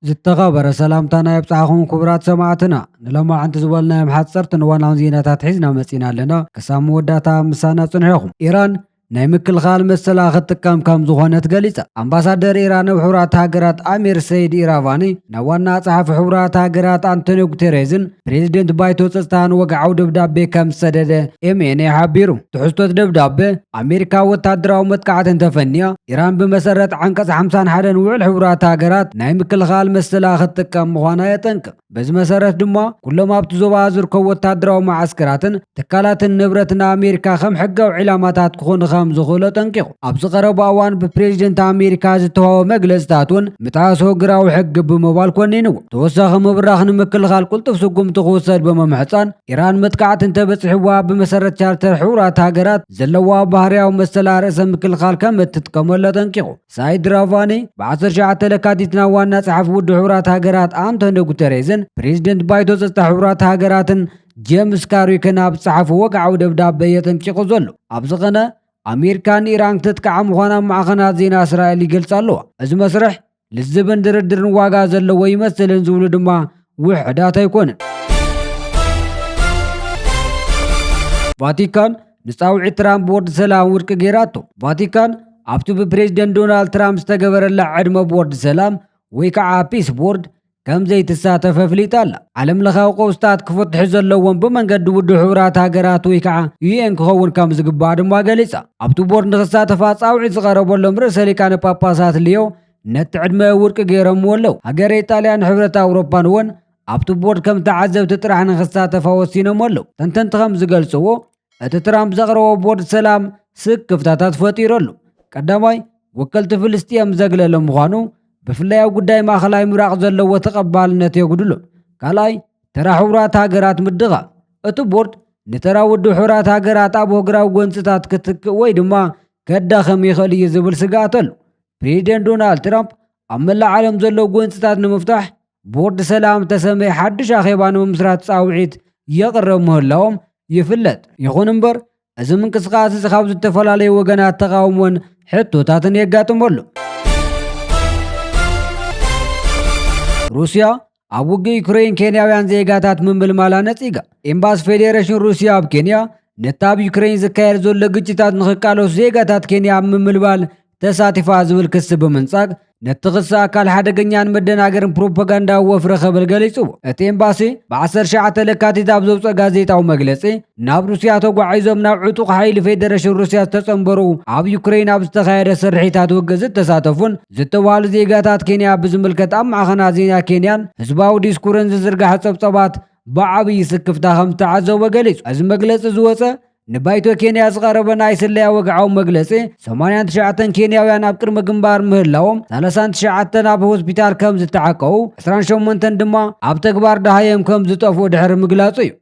ዝተኸበረ ሰላምታና የብፅሓኹም ክቡራት ሰማዕትና ንሎማ ዓንቲ ዝበልናዮም ሓፀርቲ ንዋናውን ዜናታት ሒዝና መፂና ኣለና። ክሳብ መወዳእታ ምሳና ፅንሐኹም። ኢራን ናይ ምክልኻል መሰላ ክትጥቀም ከም ዝኾነት ገሊፃ። ኣምባሳደር ኢራን ኣብ ሕቡራት ሃገራት ኣሚር ሰይድ ኢራቫኒ ናብ ዋና ጸሓፊ ሕቡራት ሃገራት አንቶኒዮ ጉተሬዝን ፕሬዚደንት ባይቶ ፀጥታን ወግዓዊ ደብዳቤ ከም ዝሰደደ ኤምኤንኤ ሓቢሩ። ትሕዝቶት ደብዳቤ ኣሜሪካ ወታደራዊ መጥቃዕቲ እንተፈንያ ኢራን ብመሰረት ዓንቀጽ 51 ውዕል ሕቡራት ሃገራት ናይ ምክልኻል መሰላ ክትጥቀም ምዃና የጠንቅቕ። በዚ መሰረት ድማ ኩሎም ኣብቲ ዞባ ዝርከቡ ወታደራዊ ማዓስከራትን ትካላትን ንብረትን ኣሜሪካ ከም ሕጋዊ ዕላማታት ክኾኑ ከም ዝኽእሉ ጠንቂቑ። ኣብ ዝቐረበ እዋን ብፕሬዚደንት ኣሜሪካ ዝተዋሃበ መግለጽታት እውን ምጥሓስ ሕጋዊ ሕጊ ብምባል ኮኒንዎ። ተወሳኺ ምብራኽ ንምክልኻል ቁልጡፍ ስጉምቲ ክውሰድ ብምምሕፃን ኢራን መጥቃዕቲ እንተበፅሕዋ ብመሰረት ቻርተር ሕቡራት ሃገራት ዘለዋ ባህርያዊ መሰላ ርእሰ ምክልኻል ከም እትጥቀመሉ ጠንቂቑ። ሳይድ ራቫኒ ብ19 ለካቲት ናብ ዋና ጸሓፊ ውድብ ሕቡራት ሃገራት አንቶኒዮ ጉተሬዝን ፕሬዚደንት ባይቶ ፀጥታ ሕቡራት ሃገራትን ጄምስ ካሪክን ኣብ ጸሓፉ ወግዓዊ ደብዳቤ የጠንቂቑ ዘሎ። ኣብ ዝቐነ ኣሜሪካን ኢራን ክትጥቃዕ ምዃና ማዕኸናት ዜና እስራኤል ይገልጻ ኣለዋ። እዚ መስርሕ ልዝብን ድርድርን ዋጋ ዘለዎ ይመስልን ዝብሉ ድማ ውሕዳት ኣይኮንን። ቫቲካን ንፃውዒት ትራምፕ ቦርድ ሰላም ውድቂ ገይራቶ። ቫቲካን ኣብቲ ብፕሬዚደንት ዶናልድ ትራምፕ ዝተገበረላ ዕድመ ቦርድ ሰላም ወይ ከዓ ፒስ ቦርድ ከም ዘይትሳተፍ ኣፍሊጣ ኣላ። ዓለም ለኻዊ ቀውስታት ክፍትሑ ዘለዎም ብመንገዲ ውድብ ሕቡራት ሃገራት ወይ ከዓ ዩኤን ክኸውን ከም ዝግባእ ድማ ገሊፃ። ኣብቲ ቦርድ ንክሳተፋ ፃውዒት ዝቐረበሎም ርእሰ ሊቃነ ጳጳሳት ልዮ ነቲ ዕድመ ውድቂ ገይሮምዎ ኣለው። ሃገረ ኢጣልያን ሕብረት ኣውሮፓን እውን ኣብቲ ቦርድ ከም ተዓዘብቲ ጥራሕ ንክሳተፋ ወሲኖም ኣለው። ተንተንቲ ከም ዝገልጽዎ እቲ ትራምፕ ዘቕረቦ ቦርድ ሰላም ስክፍታታት ፈጢሩ ኣሎ። ቀዳማይ ወከልቲ ፍልስጥኤም ዘግለለ ምዃኑ ብፍላይ ኣብ ጉዳይ ማእኸላይ ምብራቕ ዘለዎ ተቐባልነት የጉድሎ። ካልኣይ ተራ ሕቡራት ሃገራት ምድኻም። እቲ ቦርድ ንተራ ውድብ ሕቡራት ሃገራት ኣብ ወግራዊ ጎንፅታት ክትክእ ወይ ድማ ከዳኸም ይኽእል እዩ ዝብል ስጋኣት ኣሎ። ፕሬዚደንት ዶናልድ ትራምፕ ኣብ መላእ ዓለም ዘለዉ ጎንፅታት ንምፍታሕ ቦርድ ሰላም ተሰመየ ሓድሽ ኣኼባ ንምምስራት ፃውዒት የቕረብ ምህላዎም ይፍለጥ። ይኹን እምበር እዚ ምንቅስቓስ እዚ ካብ ዝተፈላለዩ ወገናት ተቃውሞን ሕቶታትን የጋጥመሉ። ሩስያ ኣብ ውግእ ዩክሬን ኬንያውያን ዜጋታት ምምልማላ ነፂጋ። ኤምባሲ ፌዴሬሽን ሩስያ ኣብ ኬንያ ነቲ ኣብ ዩክሬን ዝካየድ ዘሎ ግጭታት ንኽቃለሱ ዜጋታት ኬንያ ኣብ ምምልባል ተሳቲፋ ዝብል ክሲ ብምንጻግ ነቲ ክሲ ኣካል ሓደገኛን መደናገርን ፕሮፓጋንዳዊ ወፍሪ ኸብል ገሊጹዎ። እቲ ኤምባሲ ብ19 ለካቲት ኣብ ዘውፅአ ጋዜጣዊ መግለፂ ናብ ሩስያ ተጓዒዞም ናብ ዕጡቕ ሓይሊ ፌዴሬሽን ሩስያ ዝተጸንበሩ ኣብ ዩክሬን ኣብ ዝተኻየደ ስርሒታት ውግእ ዝተሳተፉን ዝተባሃሉ ዜጋታት ኬንያ ብዝምልከት ኣብ ማዕኸናት ዜና ኬንያን ህዝባዊ ዲስኩርን ዝዝርጋሕ ጸብጸባት ብዓብዪ ስክፍታ ከም ዝተዓዘበ ገሊጹ። እዚ መግለፂ ዝወፀ ንባይቶ ኬንያ ዝቐረበ ናይ ስለያ ወግዓዊ መግለፂ 89 ኬንያውያን ኣብ ቅድመ ግንባር ምህላዎም 39 ኣብ ሆስፒታል ከም ዝተዓቀቡ 28 ድማ ኣብ ተግባር ዳሃዮም ከም ዝጠፍኡ ድሕሪ ምግላጹ እዩ።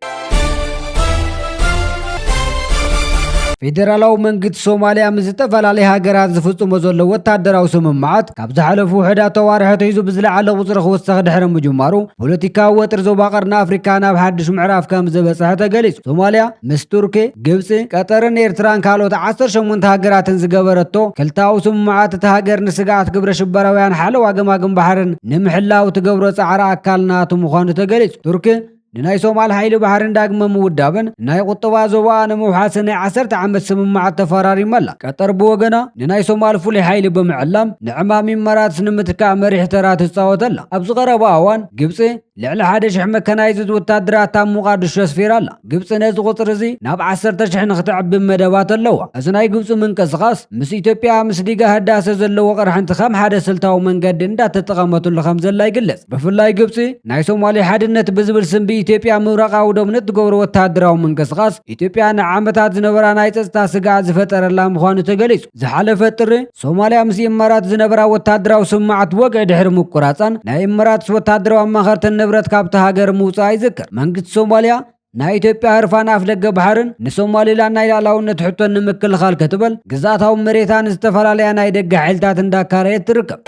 ፌደራላዊ መንግስቲ ሶማልያ ምስ ዝተፈላለዩ ሃገራት ዝፍጽሞ ዘሎ ወታደራዊ ስምምዓት ካብ ዝሓለፉ ውሕዳት ተዋርሒ ሒዙ ብዝለዓለ ቁፅሪ ክውሰኽ ድሕሪ ምጅማሩ ፖለቲካዊ ወጥሪ ዞባ ቀርኒ ኣፍሪካ ናብ ሓድሽ ምዕራፍ ከም ዝበፅሐ ተገሊጹ። ሶማልያ ምስ ቱርኪ፣ ግብፂ፣ ቀጠርን ኤርትራን ካልኦት 18 ሃገራትን ዝገበረቶ ክልታዊ ስምምዓት እቲ ሃገር ንስጋኣት ግብረ ሽበራውያን ሓለዋ ገማግም ባሕርን ንምሕላው ትገብሮ ጻዕሪ ኣካል ናቱ ምዃኑ ተገሊጹ። ቱርኪ ንናይ ሶማል ሓይሊ ባሕርን ዳግመ ምውዳብን ናይ ቁጠባ ዞባ ንምውሓስ ናይ 10 ዓመት ስምምዓት ተፈራሪማ ኣላ። ቀጠር ብወገና ንናይ ሶማል ፍሉይ ሓይሊ ብምዕላም ንዕማም ምምራት ንምትካእ መሪሕ ተራ ትፃወት ኣላ። ኣብ ዝቐረበ እዋን ግብፂ ልዕሊ 1,000 መከናይዝድ ወታደራት ኣብ ሞቃዲሾ ኣስፊራ ኣላ። ግብፂ ነዚ ቁፅሪ እዚ ናብ 10,000 ንክትዕቢ መደባት ኣለዋ። እዚ ናይ ግብፂ ምንቅስቓስ ምስ ኢትዮጵያ ምስ ዲጋ ህዳሴ ዘለዎ ቅርሕንቲ ከም ሓደ ስልታዊ መንገዲ እንዳተጠቐመትሉ ከም ዘላ ይግለጽ። ብፍላይ ግብፂ ናይ ሶማሌ ሓድነት ብዝብል ስም ኢትዮጵያ ምብራቃዊ ዶምነት ዝገብሮ ወታደራዊ ምንቅስቓስ ኢትዮጵያ ንዓመታት ዝነበራ ናይ ፀጥታ ስጋኣት ዝፈጠረላ ምዃኑ ተገሊጹ። ዝሓለፈ ጥሪ ሶማልያ ምስ ኢማራት ዝነበራ ወታደራዊ ስምምዓት ወግዒ ድሕሪ ምቁራፃን ናይ ኢማራት ወታደራዊ ኣማኸርትን ንብረት ካብቲ ሃገር ምውፃእ ይዝክር። መንግስቲ ሶማልያ ናይ ኢትዮጵያ ህርፋን ኣፍ ደገ ባሕርን ንሶማሊላንድ ናይ ላዕላውነት ሕቶን ንምክልኻል ክትበል ግዛታዊ መሬታን ዝተፈላለያ ናይ ደገ ሓይልታት እንዳካረየት ትርከብ።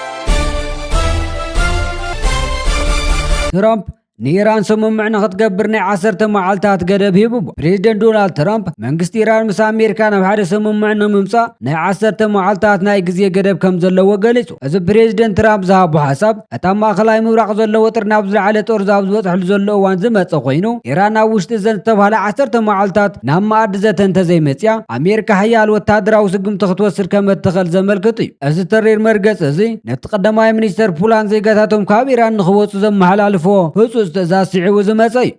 ትራምፕ نيران سممعنا خطقبرنا 10 معالتات قدب هيبو بريزيدنت دونالد ترامب منغست إيران مس أمريكا نبحر سممعنا ممسا ناي 10 معالتات ناي غزي قدب كم زلو قليسو از بريزيدنت ترامب زهابو حساب اتا ماخلاي مبراق زلو وطرنا بزرعالة طورزاب زوطح لزلو وان زمت خوينو إيران وشت زن تبهلا 10 معالتات نام ماد زتن تزي متيا أمريكا حيال وتادراو سقم تخطوسر كم تخل زملكتي از ترير مرقص ازي نتقدماي منيستر بولان زي قاتاتهم كاب إيران نخوص زم محلالفو استاذ سعيد وزمصي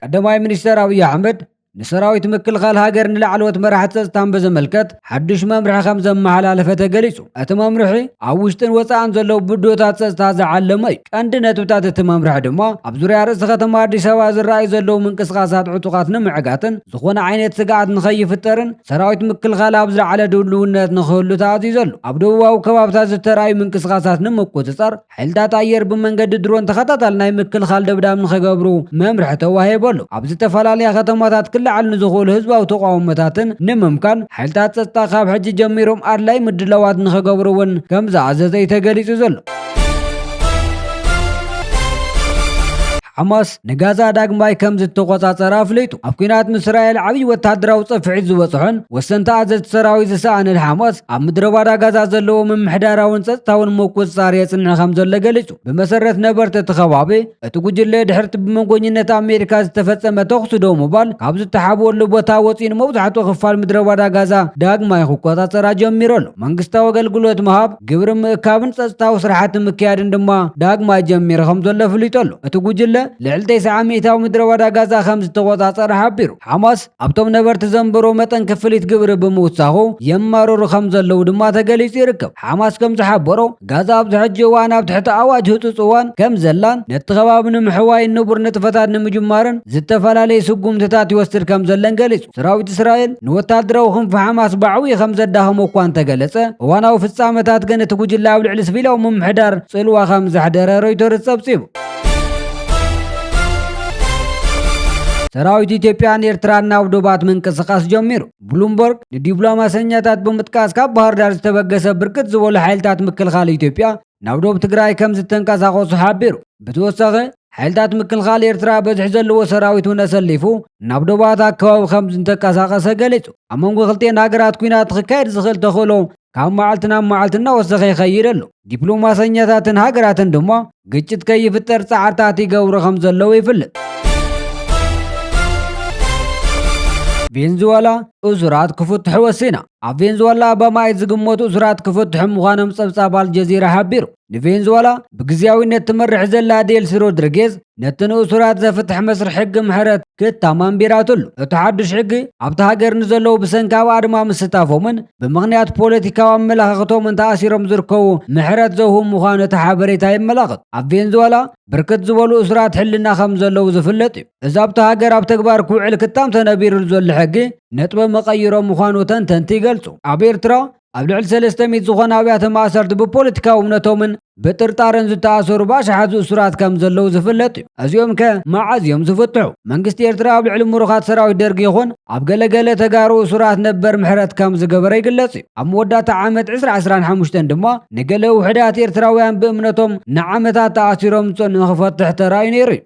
قدماي منيستر أبي أحمد نسراويت مكلخال هاجر نلعلوت مرحت ጸጥታን በዘመልከት حدش ممرح خمزه محلالفه ተገሊጹ እቲ መምርሒ ኣብ ውሽጥን ወፃእን ዘለው ብዶታት ጸጥታ ዝዓለመይ ቀንዲ ነጥብታት እቲ መምርሒ ድማ ኣብ ዙርያ ርእሲ ከተማ አዲስ አበባ ዝረኣዩ ዘለው ምንቅስቃሳት ዕጡቃት ንምዕጋትን ዝኾነ ዓይነት ስጋት ንኸይፍጠርን ሰራዊት ምክልኻል ኣብ ዝለዓለ ድልውነት ንኽህሉ ተኣዚዙ ዘሎ ኣብ ደቡባዊ ከባቢታት ዝተረኣዩ ምንቅስቃሳት ንምቁፅጻር ሓይልታት ኣየር ብመንገዲ ድሮን ተኸታታሊ ናይ ምክልኻል ደብዳብ ንኸገብሩ መምርሒ ተዋሂቡ ኣሎ ኣብ ዝተፈላለያ ከተማታት لعل نزخول حزب او تقاومتاتن نممكن حيلታት ጸጥታ ካብ ሕጂ ጀሚሮም ኣድላይ ምድለዋት ንኸገብሩውን ከም ዝኣዘዘ ተገሊጹ ዘሎ حماس نغازا داغماي كم زتقوصاصر افليتو افكينات اسرائيل عبي وتادراو صفعت زوصحن وسنت ازت سراوي زسان الحماس ام مدربا غازا زلو ممحداراون ጸጥታውን መቆጻጸር የጽንዕ ከም ዘሎ ገሊጹ በመሰረት ነበርተ ተኸባቢ እትጉጅለ ድሕርቲ ብመንጎኝነት አሜሪካ ዝተፈጸመ ተኹስ ዶ ሞባል ካብ ዝተሓበሉ ቦታ ወፂን መብዛሕቱ ክፋል ምድረባ ጋዛ ዳግማይ ክቆጻጸር ጀሚሮሎ መንግስታዊ አገልግሎት መሃብ ግብር ምእካብን ጸጥታው ስርዓት ምክያድን ድማ ዳግማይ ጀሚሮ ከም ዘሎ ፍሊጦሎ እትጉጅለ لعلتي سعاميتاو مدربا غازا خمس تقوصاصر حبيرو حماس ابتم نبرت زنبرو متن كفليت ግብር بموصاخو يمارو رخم زلو دما تغليص يركب حماس كم زحبرو غازا بزحج وانا بتحت اواج هتصوان كم زلان نتخبابن محواي النبر نتفتات نمجمارن زتفلالي سقومتታት يوستر كم زلن غليص سراويت اسرائيل نوتادرو خم حماس بعوي خم زداهم وكان تغلص واناو فصامتات ገነ تጉጅላው ልዕልስ ቢላው መምሕዳር ጽልዋ خم زحدر رويتر ጸብጺቡ ሰራዊት ኢትዮጵያን ኤርትራና አውዶባት መንቀሳቀስ ጀሚሩ ብሉምበርግ ዲፕሎማሲያታት በመጥቃስ ካብ ባህር ዳር ዝተበገሰ ብርክት ዝበሉ ሓይልታት ምክልኻል ኢትዮጵያ ናውዶብ ትግራይ ከም ዝተንቀሳቀሱ ሓቢሩ ብተወሳኺ ሓይልታት ምክልኻል ኤርትራ በዝሕ ዘለዎ ሰራዊት ወነሰሊፉ ናውዶባት ኣከባቢ ከም ዝተንቀሳቀሰ ገሊጹ ኣብ መንጎ ክልቴን ሃገራት ኩናት ክካየድ ዝኽእል ተኽእሎ ካብ መዓልትና መዓልትና ወሰኸ ይኸይድ ኣሎ ዲፕሎማሲያታትን ሃገራትን ድማ ግጭት ከይፍጠር ጻዕርታት ይገብሩ ከም ዘለው ይፍለጥ ቬንዙዌላ أزرات كفتح وسينا فنزويلا بماي زغموت أزرات كفتح مخانم صبصاب الجزيرة حبيرو فنزويلا بغزياويነት تمرح زلا ديلس رودريغيز نتن أزرات زفتح مسر حق محرت كتمام بيراتل تحدش حق ابت هاجر نزلو بسنكاو ادما مستافومن بمغنيات بوليتيكاو ملخطوم تاثيرم زركو محرت زوهم مخانه حبريتا يملخط فنزويلا بركت زبلو أزرات حلنا خم زلو زفلت اذا ابت هاجر اب تكبار كوعل كتام تنبير زل حق نطب مقيرو مخانو تنتنتي ገልጹ ኣብ ኤርትራ ኣብ ልዕሊ 300 ዝኾኑ ኣብያተ ማእሰርት ብፖለቲካዊ እምነቶምን ብጥርጣረን ዝተኣሰሩ ባሽሓት እሱራት ከም ዘለው ዝፍለጥ እዩ እዚኦም ከ መዓዝ እዮም ዝፍትሑ መንግስቲ ኤርትራ ኣብ ልዕሊ ምሩኻት ሰራዊት ደርጊ ይኹን ኣብ ገለገለ ተጋሩ እሱራት ነበር ምሕረት ከም ዝገበረ ይግለጽ እዩ ኣብ መወዳእታ ዓመት 2015 ድማ ንገለ ውሕዳት ኤርትራውያን ብእምነቶም ንዓመታት ተኣሲሮም ዝጸንሑ ንኽፈትሕ ተራእዩ ነይሩ እዩ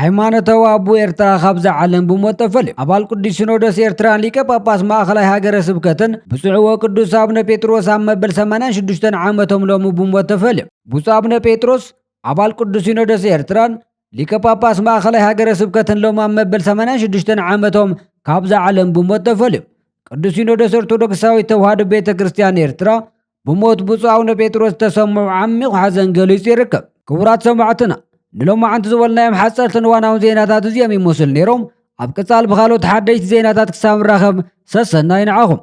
ሃይማኖታዊ አቦ ኤርትራ ካብዛ ዓለም ብሞት ተፈልዩ አባል ቅዱስ ሲኖዶስ ኤርትራን ሊቀ ጳጳስ ማእኸላይ ሃገረ ስብከትን ብፁዕ ወቅዱስ አቡነ ጴጥሮስ ኣብ መበል 86 ዓመቶም ሎሙ ብሞት ተፈልዩ ብፁዕ አቡነ ጴጥሮስ አባል ቅዱስ ሲኖዶስ ኤርትራን ሊቀ ጳጳስ ማእኸላይ ሃገረ ስብከትን ሎሙ ኣብ መበል 86 ዓመቶም ካብዛ ዓለም ብሞት ተፈልዩ ቅዱስ ሲኖዶስ ኦርቶዶክሳዊት ተዋህዶ ቤተክርስቲያን ኤርትራ ብሞት ብፁዕ አቡነ ጴጥሮስ ተሰምዑ ዓሚቕ ሓዘን ገሊጹ ይርከብ ክቡራት ሰማዕትና نلوم عنت زولنايم حصلتن واናው ዜናታት እዚኦም ይመስል ነይሮም ኣብ ቀጻል በኻሎት ሓደይቲ ዜናታት ክሳብ ራኸብ ሰሰናይ ንዓኹም